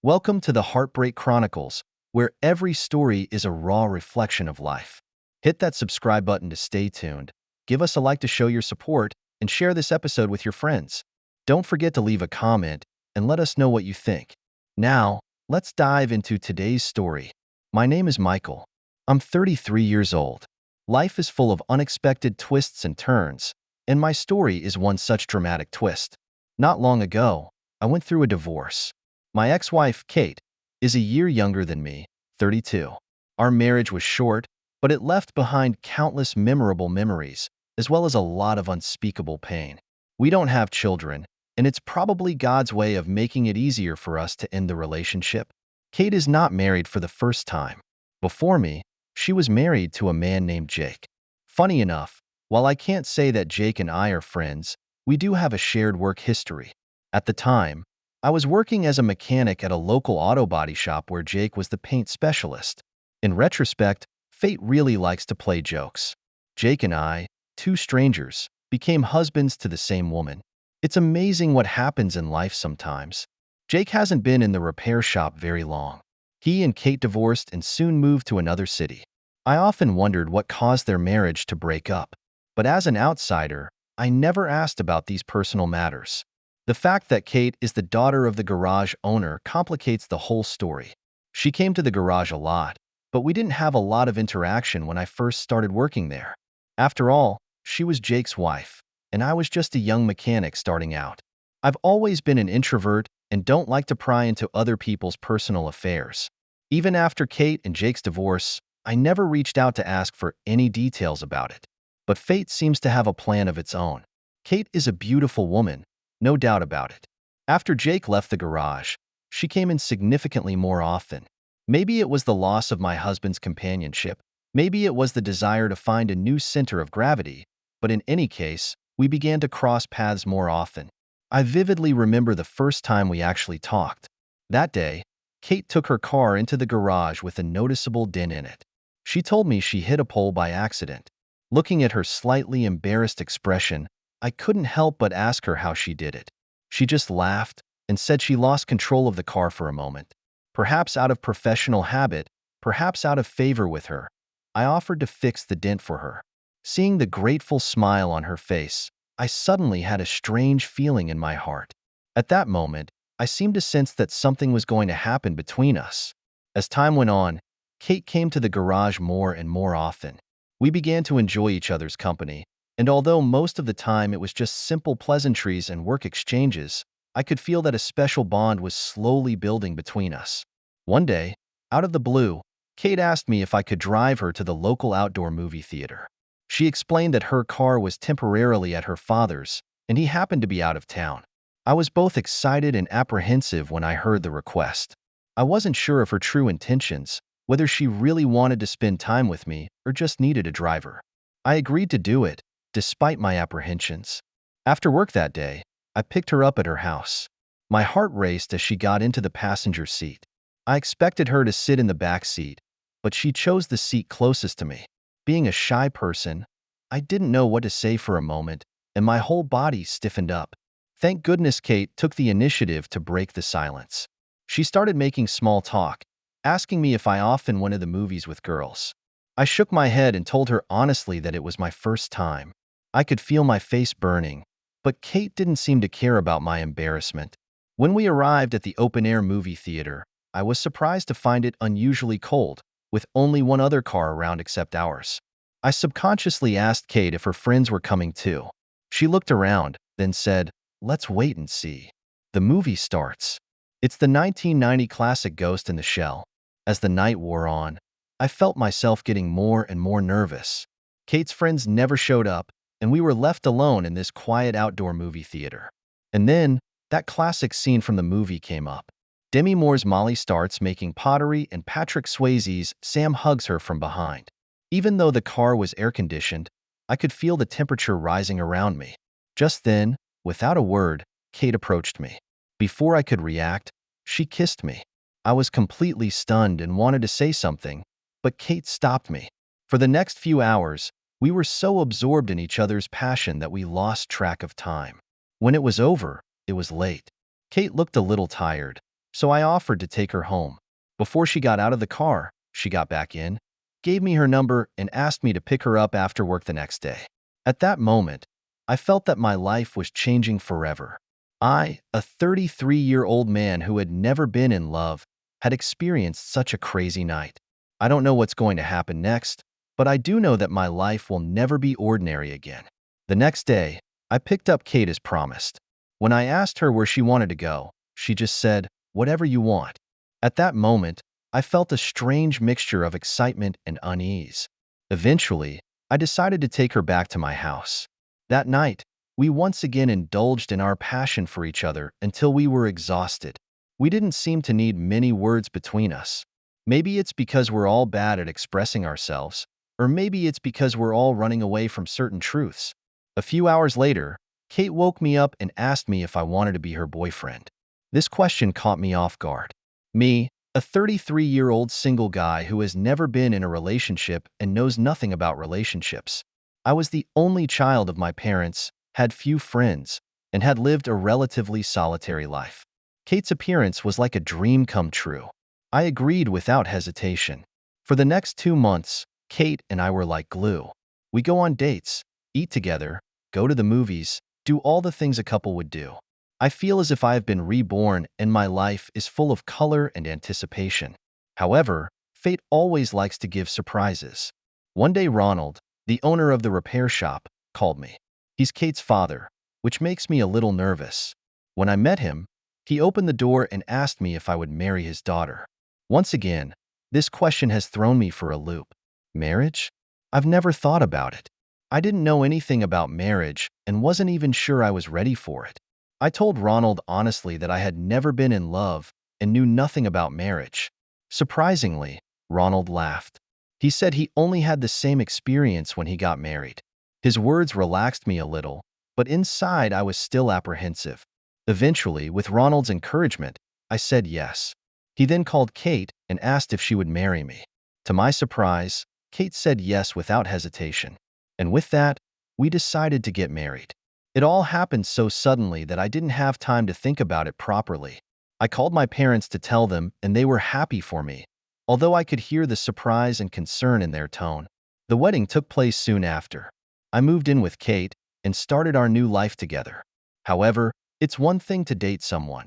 Welcome to the Heartbreak Chronicles, where every story is a raw reflection of life. Hit that subscribe button to stay tuned, give us a like to show your support, and share this episode with your friends. Don't forget to leave a comment and let us know what you think. Now, let's dive into today's story. My name is Michael. I'm 33 years old. Life is full of unexpected twists and turns, and my story is one such dramatic twist. Not long ago, I went through a divorce. My ex-wife, Kate, is a year younger than me, 32. Our marriage was short, but it left behind countless memorable memories, as well as a lot of unspeakable pain. We don't have children, and it's probably God's way of making it easier for us to end the relationship. Kate is not married for the first time. Before me, she was married to a man named Jake. Funny enough, while I can't say that Jake and I are friends, we do have a shared work history. At the time, I was working as a mechanic at a local auto body shop where Jake was the paint specialist. In retrospect, fate really likes to play jokes. Jake and I, two strangers, became husbands to the same woman. It's amazing what happens in life sometimes. Jake hasn't been in the repair shop very long. He and Kate divorced and soon moved to another city. I often wondered what caused their marriage to break up. But as an outsider, I never asked about these personal matters. The fact that Kate is the daughter of the garage owner complicates the whole story. She came to the garage a lot, but we didn't have a lot of interaction when I first started working there. After all, she was Jake's wife, and I was just a young mechanic starting out. I've always been an introvert and don't like to pry into other people's personal affairs. Even after Kate and Jake's divorce, I never reached out to ask for any details about it. But fate seems to have a plan of its own. Kate is a beautiful woman, no doubt about it. After Jake left the garage, she came in significantly more often. Maybe it was the loss of my husband's companionship. Maybe it was the desire to find a new center of gravity. But in any case, we began to cross paths more often. I vividly remember the first time we actually talked. That day, Kate took her car into the garage with a noticeable dent in it. She told me she hit a pole by accident. Looking at her slightly embarrassed expression, I couldn't help but ask her how she did it. She just laughed and said she lost control of the car for a moment. Perhaps out of professional habit, perhaps out of favor with her, I offered to fix the dent for her. Seeing the grateful smile on her face, I suddenly had a strange feeling in my heart. At that moment, I seemed to sense that something was going to happen between us. As time went on, Kate came to the garage more and more often. We began to enjoy each other's company, and although most of the time it was just simple pleasantries and work exchanges, I could feel that a special bond was slowly building between us. One day, out of the blue, Kate asked me if I could drive her to the local outdoor movie theater. She explained that her car was temporarily at her father's, and he happened to be out of town. I was both excited and apprehensive when I heard the request. I wasn't sure of her true intentions, whether she really wanted to spend time with me or just needed a driver. I agreed to do it, despite my apprehensions. After work that day, I picked her up at her house. My heart raced as she got into the passenger seat. I expected her to sit in the back seat, but she chose the seat closest to me. Being a shy person, I didn't know what to say for a moment, and my whole body stiffened up. Thank goodness Kate took the initiative to break the silence. She started making small talk, asking me if I often went to the movies with girls. I shook my head and told her honestly that it was my first time. I could feel my face burning, but Kate didn't seem to care about my embarrassment. When we arrived at the open-air movie theater, I was surprised to find it unusually cold, with only one other car around except ours. I subconsciously asked Kate if her friends were coming too. She looked around, then said, "Let's wait and see." The movie starts. It's the 1990 classic Ghost in the Shell. As the night wore on, I felt myself getting more and more nervous. Kate's friends never showed up, and we were left alone in this quiet outdoor movie theater. And then, that classic scene from the movie came up. Demi Moore's Molly starts making pottery, and Patrick Swayze's Sam hugs her from behind. Even though the car was air-conditioned, I could feel the temperature rising around me. Just then, without a word, Kate approached me. Before I could react, she kissed me. I was completely stunned and wanted to say something, but Kate stopped me. For the next few hours, we were so absorbed in each other's passion that we lost track of time. When it was over, it was late. Kate looked a little tired, so I offered to take her home. Before she got out of the car, she got back in, gave me her number, and asked me to pick her up after work the next day. At that moment, I felt that my life was changing forever. I, a 33-year-old man who had never been in love, had experienced such a crazy night. I don't know what's going to happen next, but I do know that my life will never be ordinary again. The next day, I picked up Kate as promised. When I asked her where she wanted to go, she just said, "Whatever you want." At that moment, I felt a strange mixture of excitement and unease. Eventually, I decided to take her back to my house. That night, we once again indulged in our passion for each other until we were exhausted. We didn't seem to need many words between us. Maybe it's because we're all bad at expressing ourselves, or maybe it's because we're all running away from certain truths. A few hours later, Kate woke me up and asked me if I wanted to be her boyfriend. This question caught me off guard. Me, a 33-year-old single guy who has never been in a relationship and knows nothing about relationships. I was the only child of my parents, had few friends, and had lived a relatively solitary life. Kate's appearance was like a dream come true. I agreed without hesitation. For the next 2 months, Kate and I were like glue. We go on dates, eat together, go to the movies, do all the things a couple would do. I feel as if I have been reborn and my life is full of color and anticipation. However, fate always likes to give surprises. One day Ronald, the owner of the repair shop, called me. He's Kate's father, which makes me a little nervous. When I met him, he opened the door and asked me if I would marry his daughter. Once again, this question has thrown me for a loop. Marriage? I've never thought about it. I didn't know anything about marriage and wasn't even sure I was ready for it. I told Ronald honestly that I had never been in love and knew nothing about marriage. Surprisingly, Ronald laughed. He said he only had the same experience when he got married. His words relaxed me a little, but inside I was still apprehensive. Eventually, with Ronald's encouragement, I said yes. He then called Kate and asked if she would marry me. To my surprise, Kate said yes without hesitation. And with that, we decided to get married. It all happened so suddenly that I didn't have time to think about it properly. I called my parents to tell them, and they were happy for me, although I could hear the surprise and concern in their tone. The wedding took place soon after. I moved in with Kate and started our new life together. However, it's one thing to date someone.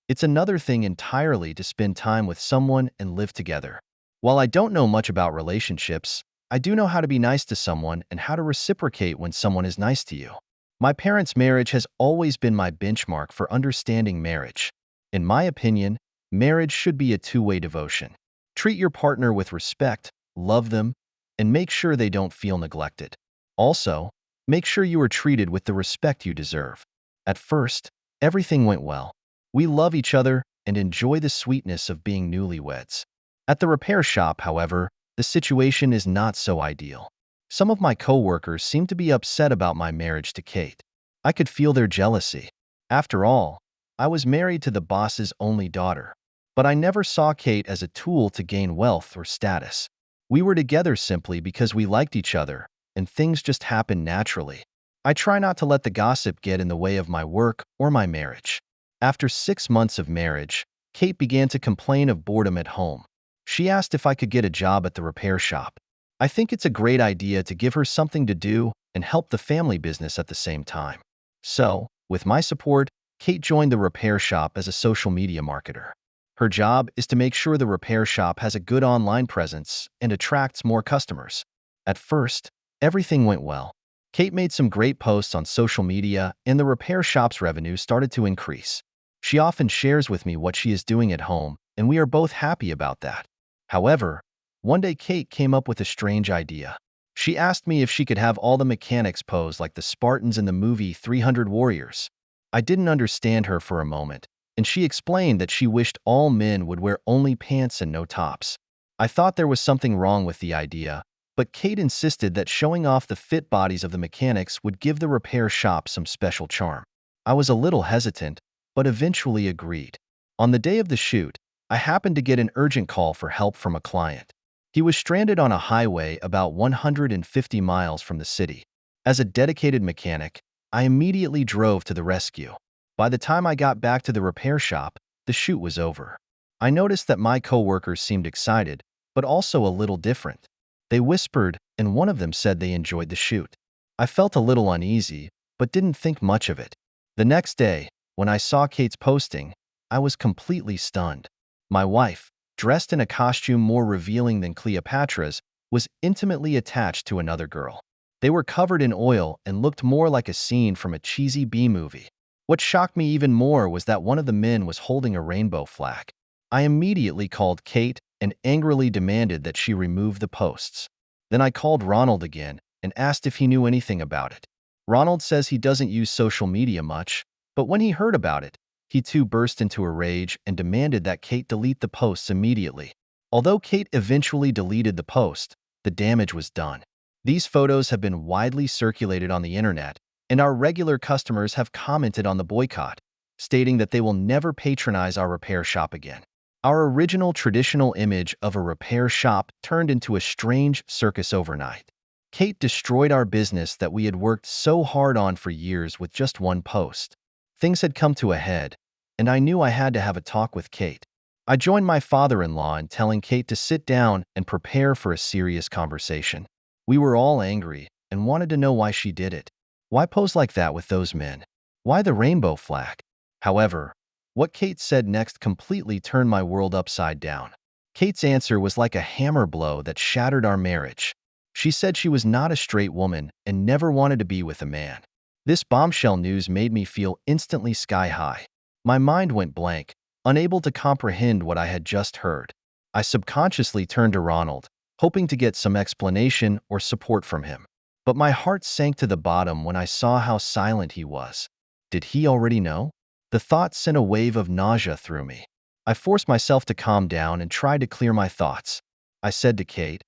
It's another thing entirely to spend time with someone and live together. While I don't know much about relationships, I do know how to be nice to someone and how to reciprocate when someone is nice to you. My parents' marriage has always been my benchmark for understanding marriage. In my opinion, marriage should be a two-way devotion. Treat your partner with respect, love them, and make sure they don't feel neglected. Also, make sure you are treated with the respect you deserve. At first, everything went well. We love each other and enjoy the sweetness of being newlyweds. At the repair shop, however, the situation is not so ideal. Some of my coworkers seem to be upset about my marriage to Kate. I could feel their jealousy. After all, I was married to the boss's only daughter. But I never saw Kate as a tool to gain wealth or status. We were together simply because we liked each other, and things just happened naturally. I try not to let the gossip get in the way of my work or my marriage. After 6 months of marriage, Kate began to complain of boredom at home. She asked if I could get a job at the repair shop. I think it's a great idea to give her something to do and help the family business at the same time. So, with my support, Kate joined the repair shop as a social media marketer. Her job is to make sure the repair shop has a good online presence and attracts more customers. At first, everything went well. Kate made some great posts on social media, and the repair shop's revenue started to increase. She often shares with me what she is doing at home, and we are both happy about that. However, one day Kate came up with a strange idea. She asked me if she could have all the mechanics pose like the Spartans in the movie 300 Warriors. I didn't understand her for a moment, and she explained that she wished all men would wear only pants and no tops. I thought there was something wrong with the idea, but Kate insisted that showing off the fit bodies of the mechanics would give the repair shop some special charm. I was a little hesitant, but eventually agreed. On the day of the shoot, I happened to get an urgent call for help from a client. He was stranded on a highway about 150 miles from the city. As a dedicated mechanic, I immediately drove to the rescue. By the time I got back to the repair shop, the shoot was over. I noticed that my coworkers seemed excited, but also a little different. They whispered, and one of them said they enjoyed the shoot. I felt a little uneasy, but didn't think much of it. The next day, when I saw Kate's posting, I was completely stunned. My wife, dressed in a costume more revealing than Cleopatra's, was intimately attached to another girl. They were covered in oil and looked more like a scene from a cheesy B-movie. What shocked me even more was that one of the men was holding a rainbow flag. I immediately called Kate and angrily demanded that she remove the posts. Then I called Ronald again and asked if he knew anything about it. Ronald says he doesn't use social media much, but when he heard about it, he too burst into a rage and demanded that Kate delete the posts immediately. Although Kate eventually deleted the post, the damage was done. These photos have been widely circulated on the internet, and our regular customers have commented on the boycott, stating that they will never patronize our repair shop again. Our original traditional image of a repair shop turned into a strange circus overnight. Kate destroyed our business that we had worked so hard on for years with just one post. Things had come to a head, and I knew I had to have a talk with Kate. I joined my father-in-law in telling Kate to sit down and prepare for a serious conversation. We were all angry and wanted to know why she did it. Why pose like that with those men? Why the rainbow flag? However, what Kate said next completely turned my world upside down. Kate's answer was like a hammer blow that shattered our marriage. She said she was not a straight woman and never wanted to be with a man. This bombshell news made me feel instantly sky high. My mind went blank, unable to comprehend what I had just heard. I subconsciously turned to Ronald, hoping to get some explanation or support from him. But my heart sank to the bottom when I saw how silent he was. Did he already know? The thought sent a wave of nausea through me. I forced myself to calm down and tried to clear my thoughts. I said to Kate,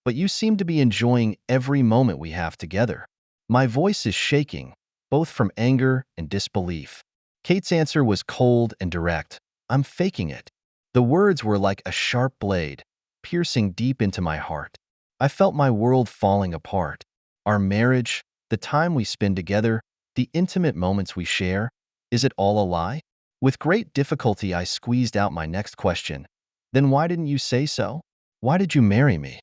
"But you seem to be enjoying every moment we have together." My voice is shaking, both from anger and disbelief. Kate's answer was cold and direct. "I'm faking it." The words were like a sharp blade, piercing deep into my heart. I felt my world falling apart. Our marriage, the time we spend together, the intimate moments we share, is it all a lie? With great difficulty, I squeezed out my next question. "Then why didn't you say so? Why did you marry me?"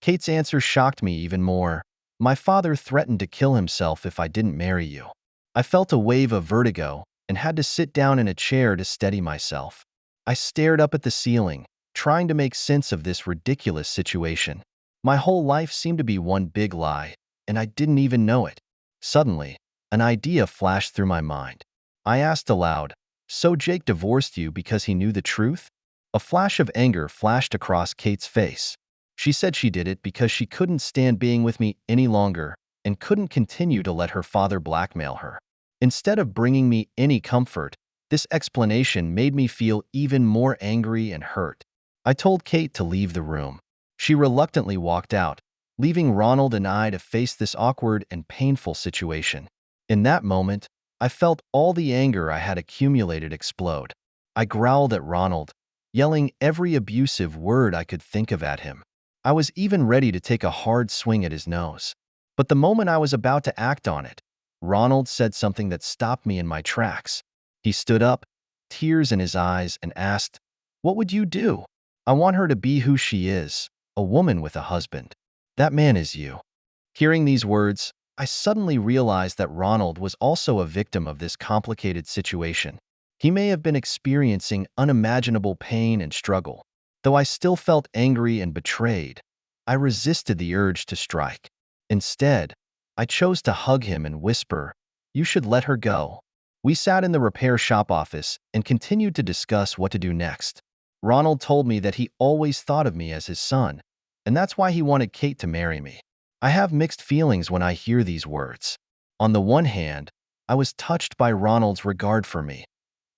Kate's answer shocked me even more. "My father threatened to kill himself if I didn't marry you." I felt a wave of vertigo and had to sit down in a chair to steady myself. I stared up at the ceiling, trying to make sense of this ridiculous situation. My whole life seemed to be one big lie, and I didn't even know it. Suddenly, an idea flashed through my mind. I asked aloud, "So Jake divorced you because he knew the truth?" A flash of anger flashed across Kate's face. She said she did it because she couldn't stand being with me any longer and couldn't continue to let her father blackmail her. Instead of bringing me any comfort, this explanation made me feel even more angry and hurt. I told Kate to leave the room. She reluctantly walked out, leaving Ronald and I to face this awkward and painful situation. In that moment, I felt all the anger I had accumulated explode. I growled at Ronald, yelling every abusive word I could think of at him. I was even ready to take a hard swing at his nose. But the moment I was about to act on it, Ronald said something that stopped me in my tracks. He stood up, tears in his eyes, and asked, "What would you do?" "I want her to be who she is, a woman with a husband. That man is you." Hearing these words, I suddenly realized that Ronald was also a victim of this complicated situation. He may have been experiencing unimaginable pain and struggle. Though I still felt angry and betrayed, I resisted the urge to strike. Instead, I chose to hug him and whisper, "You should let her go." We sat in the repair shop office and continued to discuss what to do next. Ronald told me that he always thought of me as his son, and that's why he wanted Kate to marry me. I have mixed feelings when I hear these words. On the one hand, I was touched by Ronald's regard for me.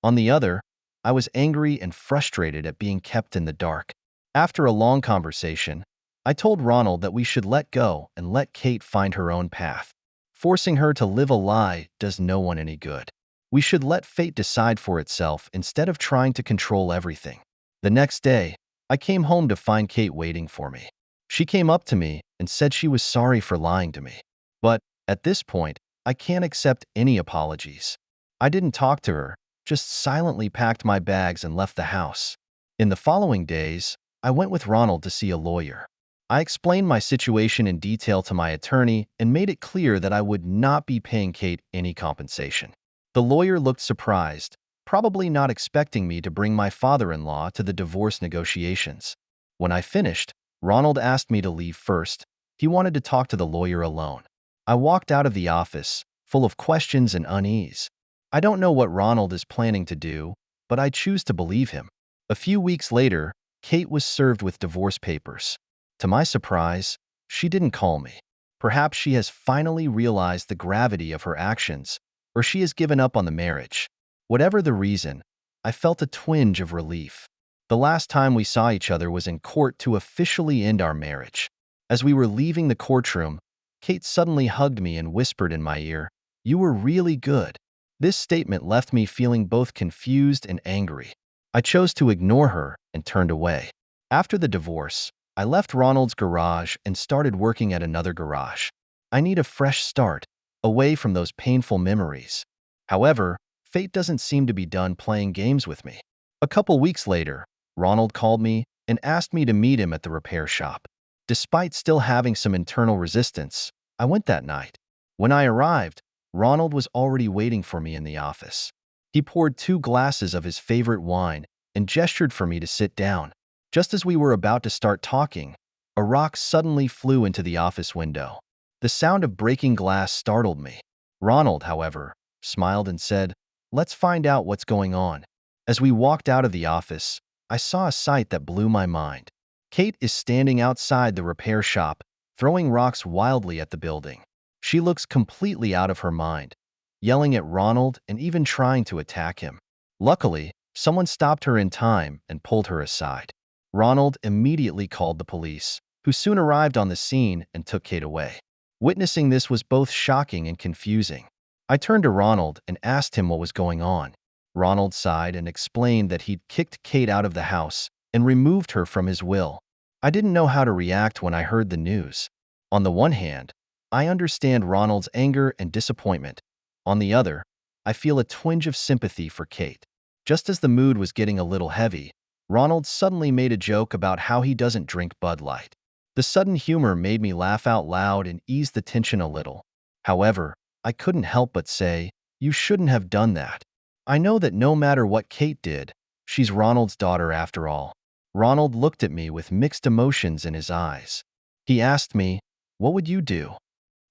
On the other, I was angry and frustrated at being kept in the dark. After a long conversation, I told Ronald that we should let go and let Kate find her own path. Forcing her to live a lie does no one any good. We should let fate decide for itself instead of trying to control everything. The next day, I came home to find Kate waiting for me. She came up to me and said she was sorry for lying to me. But at this point, I can't accept any apologies. I didn't talk to her, just silently packed my bags and left the house. In the following days, I went with Ronald to see a lawyer. I explained my situation in detail to my attorney and made it clear that I would not be paying Kate any compensation. The lawyer looked surprised, probably not expecting me to bring my father-in-law to the divorce negotiations. When I finished, Ronald asked me to leave first. He wanted to talk to the lawyer alone. I walked out of the office, full of questions and unease. I don't know what Ronald is planning to do, but I choose to believe him. A few weeks later, Kate was served with divorce papers. To my surprise, she didn't call me. Perhaps she has finally realized the gravity of her actions, or she has given up on the marriage. Whatever the reason, I felt a twinge of relief. The last time we saw each other was in court to officially end our marriage. As we were leaving the courtroom, Kate suddenly hugged me and whispered in my ear, "You were really good." This statement left me feeling both confused and angry. I chose to ignore her and turned away. After the divorce, I left Ronald's garage and started working at another garage. I need a fresh start, away from those painful memories. However, fate doesn't seem to be done playing games with me. A couple weeks later, Ronald called me and asked me to meet him at the repair shop. Despite still having some internal resistance, I went that night. When I arrived, Ronald was already waiting for me in the office. He poured 2 glasses of his favorite wine and gestured for me to sit down. Just as we were about to start talking, a rock suddenly flew into the office window. The sound of breaking glass startled me. Ronald, however, smiled and said, "Let's find out what's going on." As we walked out of the office, I saw a sight that blew my mind. Kate is standing outside the repair shop, throwing rocks wildly at the building. She looks completely out of her mind, yelling at Ronald and even trying to attack him. Luckily, someone stopped her in time and pulled her aside. Ronald immediately called the police, who soon arrived on the scene and took Kate away. Witnessing this was both shocking and confusing. I turned to Ronald and asked him what was going on. Ronald sighed and explained that he'd kicked Kate out of the house and removed her from his will. I didn't know how to react when I heard the news. On the one hand, I understand Ronald's anger and disappointment. On the other, I feel a twinge of sympathy for Kate. Just as the mood was getting a little heavy, Ronald suddenly made a joke about how he doesn't drink Bud Light. The sudden humor made me laugh out loud and eased the tension a little. However, I couldn't help but say, "You shouldn't have done that." I know that no matter what Kate did, she's Ronald's daughter after all. Ronald looked at me with mixed emotions in his eyes. He asked me, "What would you do?"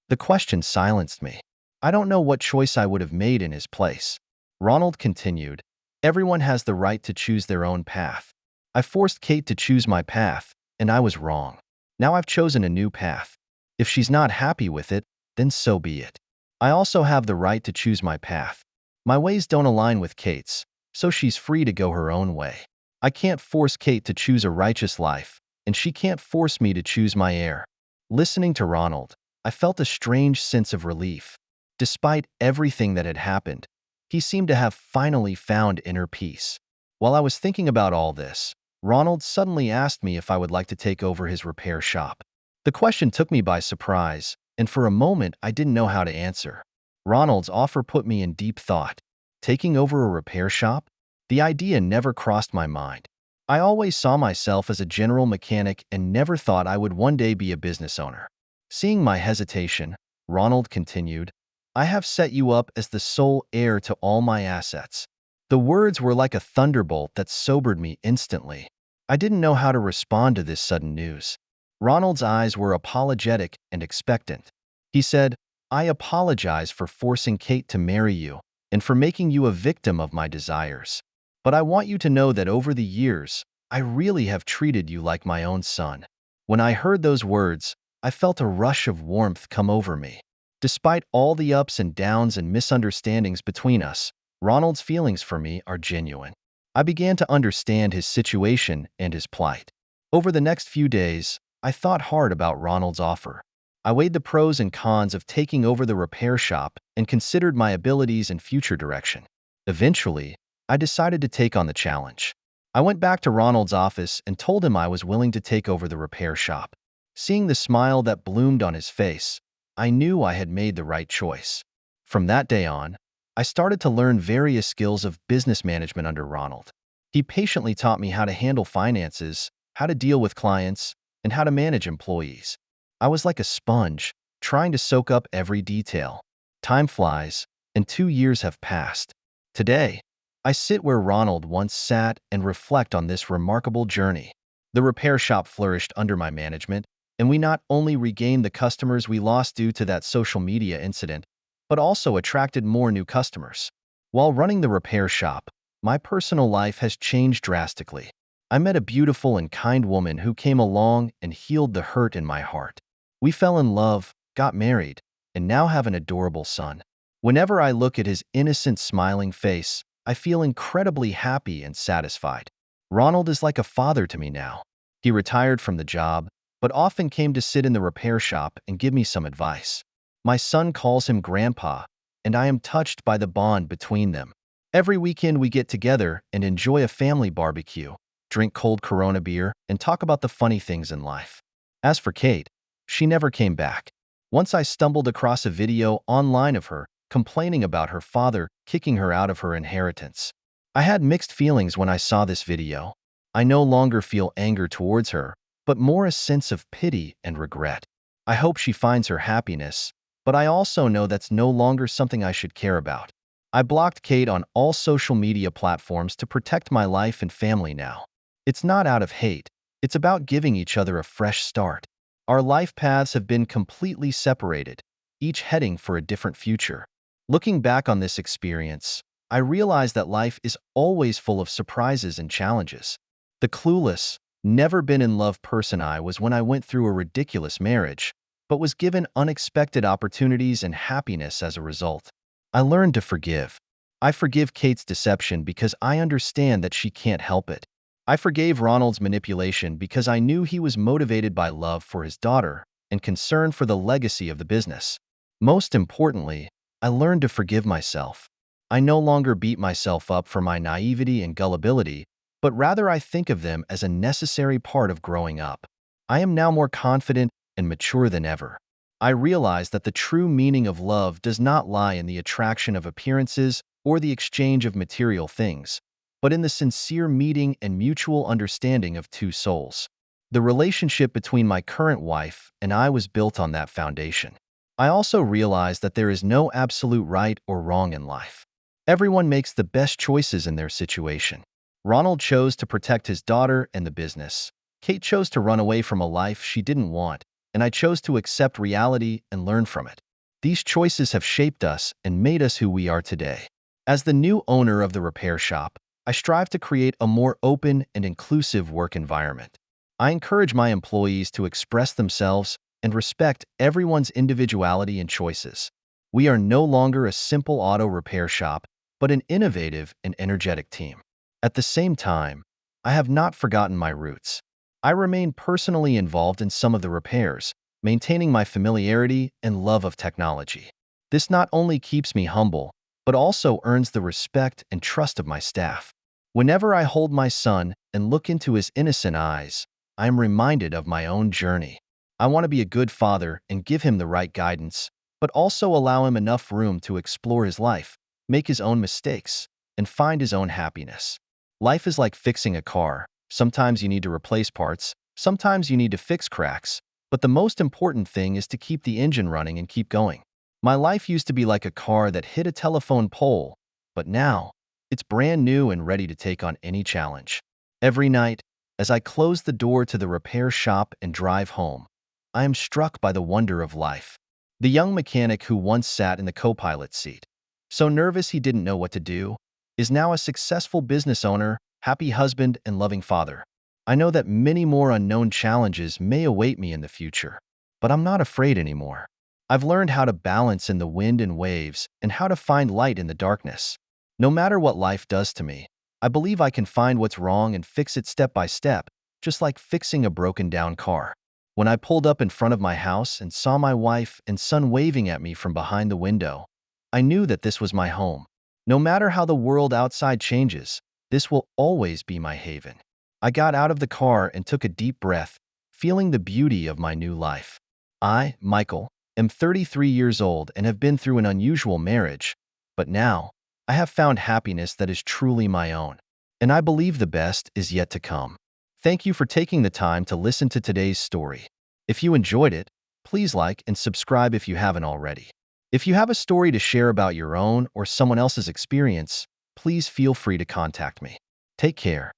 The question silenced me. I don't know what choice I would have made in his place. Ronald continued, "Everyone has the right to choose their own path. I forced Kate to choose my path, and I was wrong. Now I've chosen a new path. If she's not happy with it, then so be it. I also have the right to choose my path. My ways don't align with Kate's, so she's free to go her own way. I can't force Kate to choose a righteous life, and she can't force me to choose my heir." Listening to Ronald, I felt a strange sense of relief. Despite everything that had happened, he seemed to have finally found inner peace. While I was thinking about all this, Ronald suddenly asked me if I would like to take over his repair shop. The question took me by surprise, and for a moment I didn't know how to answer. Ronald's offer put me in deep thought. Taking over a repair shop? The idea never crossed my mind. I always saw myself as a general mechanic and never thought I would one day be a business owner. Seeing my hesitation, Ronald continued, "I have set you up as the sole heir to all my assets." The words were like a thunderbolt that sobered me instantly. I didn't know how to respond to this sudden news. Ronald's eyes were apologetic and expectant. He said, "I apologize for forcing Kate to marry you and for making you a victim of my desires. But I want you to know that over the years, I really have treated you like my own son." When I heard those words, I felt a rush of warmth come over me. Despite all the ups and downs and misunderstandings between us, Ronald's feelings for me are genuine. I began to understand his situation and his plight. Over the next few days, I thought hard about Ronald's offer. I weighed the pros and cons of taking over the repair shop and considered my abilities and future direction. Eventually, I decided to take on the challenge. I went back to Ronald's office and told him I was willing to take over the repair shop. Seeing the smile that bloomed on his face, I knew I had made the right choice. From that day on, I started to learn various skills of business management under Ronald. He patiently taught me how to handle finances, how to deal with clients, and how to manage employees. I was like a sponge, trying to soak up every detail. Time flies, and 2 years have passed. Today, I sit where Ronald once sat and reflect on this remarkable journey. The repair shop flourished under my management, and we not only regained the customers we lost due to that social media incident, but also attracted more new customers. While running the repair shop, my personal life has changed drastically. I met a beautiful and kind woman who came along and healed the hurt in my heart. We fell in love, got married, and now have an adorable son. Whenever I look at his innocent, smiling face, I feel incredibly happy and satisfied. Ronald is like a father to me now. He retired from the job, but often came to sit in the repair shop and give me some advice. My son calls him Grandpa, and I am touched by the bond between them. Every weekend we get together and enjoy a family barbecue, drink cold Corona beer, and talk about the funny things in life. As for Kate, she never came back. Once I stumbled across a video online of her complaining about her father kicking her out of her inheritance. I had mixed feelings when I saw this video. I no longer feel anger towards her, but more a sense of pity and regret. I hope she finds her happiness, but I also know that's no longer something I should care about. I blocked Kate on all social media platforms to protect my life and family now. It's not out of hate, it's about giving each other a fresh start. Our life paths have been completely separated, each heading for a different future. Looking back on this experience, I realize that life is always full of surprises and challenges. The clueless, never been in love person I was when I went through a ridiculous marriage, but was given unexpected opportunities and happiness as a result. I learned to forgive. I forgive Kate's deception because I understand that she can't help it. I forgave Ronald's manipulation because I knew he was motivated by love for his daughter and concern for the legacy of the business. Most importantly, I learned to forgive myself. I no longer beat myself up for my naivety and gullibility, but rather I think of them as a necessary part of growing up. I am now more confident and mature than ever. I realize that the true meaning of love does not lie in the attraction of appearances or the exchange of material things, but in the sincere meeting and mutual understanding of two souls. The relationship between my current wife and I was built on that foundation. I also realize that there is no absolute right or wrong in life. Everyone makes the best choices in their situation. Ronald chose to protect his daughter and the business. Kate chose to run away from a life she didn't want, and I chose to accept reality and learn from it. These choices have shaped us and made us who we are today. As the new owner of the repair shop, I strive to create a more open and inclusive work environment. I encourage my employees to express themselves and respect everyone's individuality and choices. We are no longer a simple auto repair shop, but an innovative and energetic team. At the same time, I have not forgotten my roots. I remain personally involved in some of the repairs, maintaining my familiarity and love of technology. This not only keeps me humble, but also earns the respect and trust of my staff. Whenever I hold my son and look into his innocent eyes, I am reminded of my own journey. I want to be a good father and give him the right guidance, but also allow him enough room to explore his life, make his own mistakes, and find his own happiness. Life is like fixing a car. Sometimes you need to replace parts, sometimes you need to fix cracks, but the most important thing is to keep the engine running and keep going. My life used to be like a car that hit a telephone pole, but now, it's brand new and ready to take on any challenge. Every night, as I close the door to the repair shop and drive home, I am struck by the wonder of life. The young mechanic who once sat in the co-pilot seat, so nervous he didn't know what to do, is now a successful business owner, happy husband, and loving father. I know that many more unknown challenges may await me in the future, but I'm not afraid anymore. I've learned how to balance in the wind and waves and how to find light in the darkness. No matter what life does to me, I believe I can find what's wrong and fix it step by step, just like fixing a broken down car. When I pulled up in front of my house and saw my wife and son waving at me from behind the window, I knew that this was my home. No matter how the world outside changes, this will always be my haven. I got out of the car and took a deep breath, feeling the beauty of my new life. I, Michael, am 33 years old and have been through an unusual marriage, But now, I have found happiness that is truly my own. And I believe the best is yet to come. Thank you for taking the time to listen to today's story. If you enjoyed it, please like and subscribe if you haven't already. If you have a story to share about your own or someone else's experience, please feel free to contact me. Take care.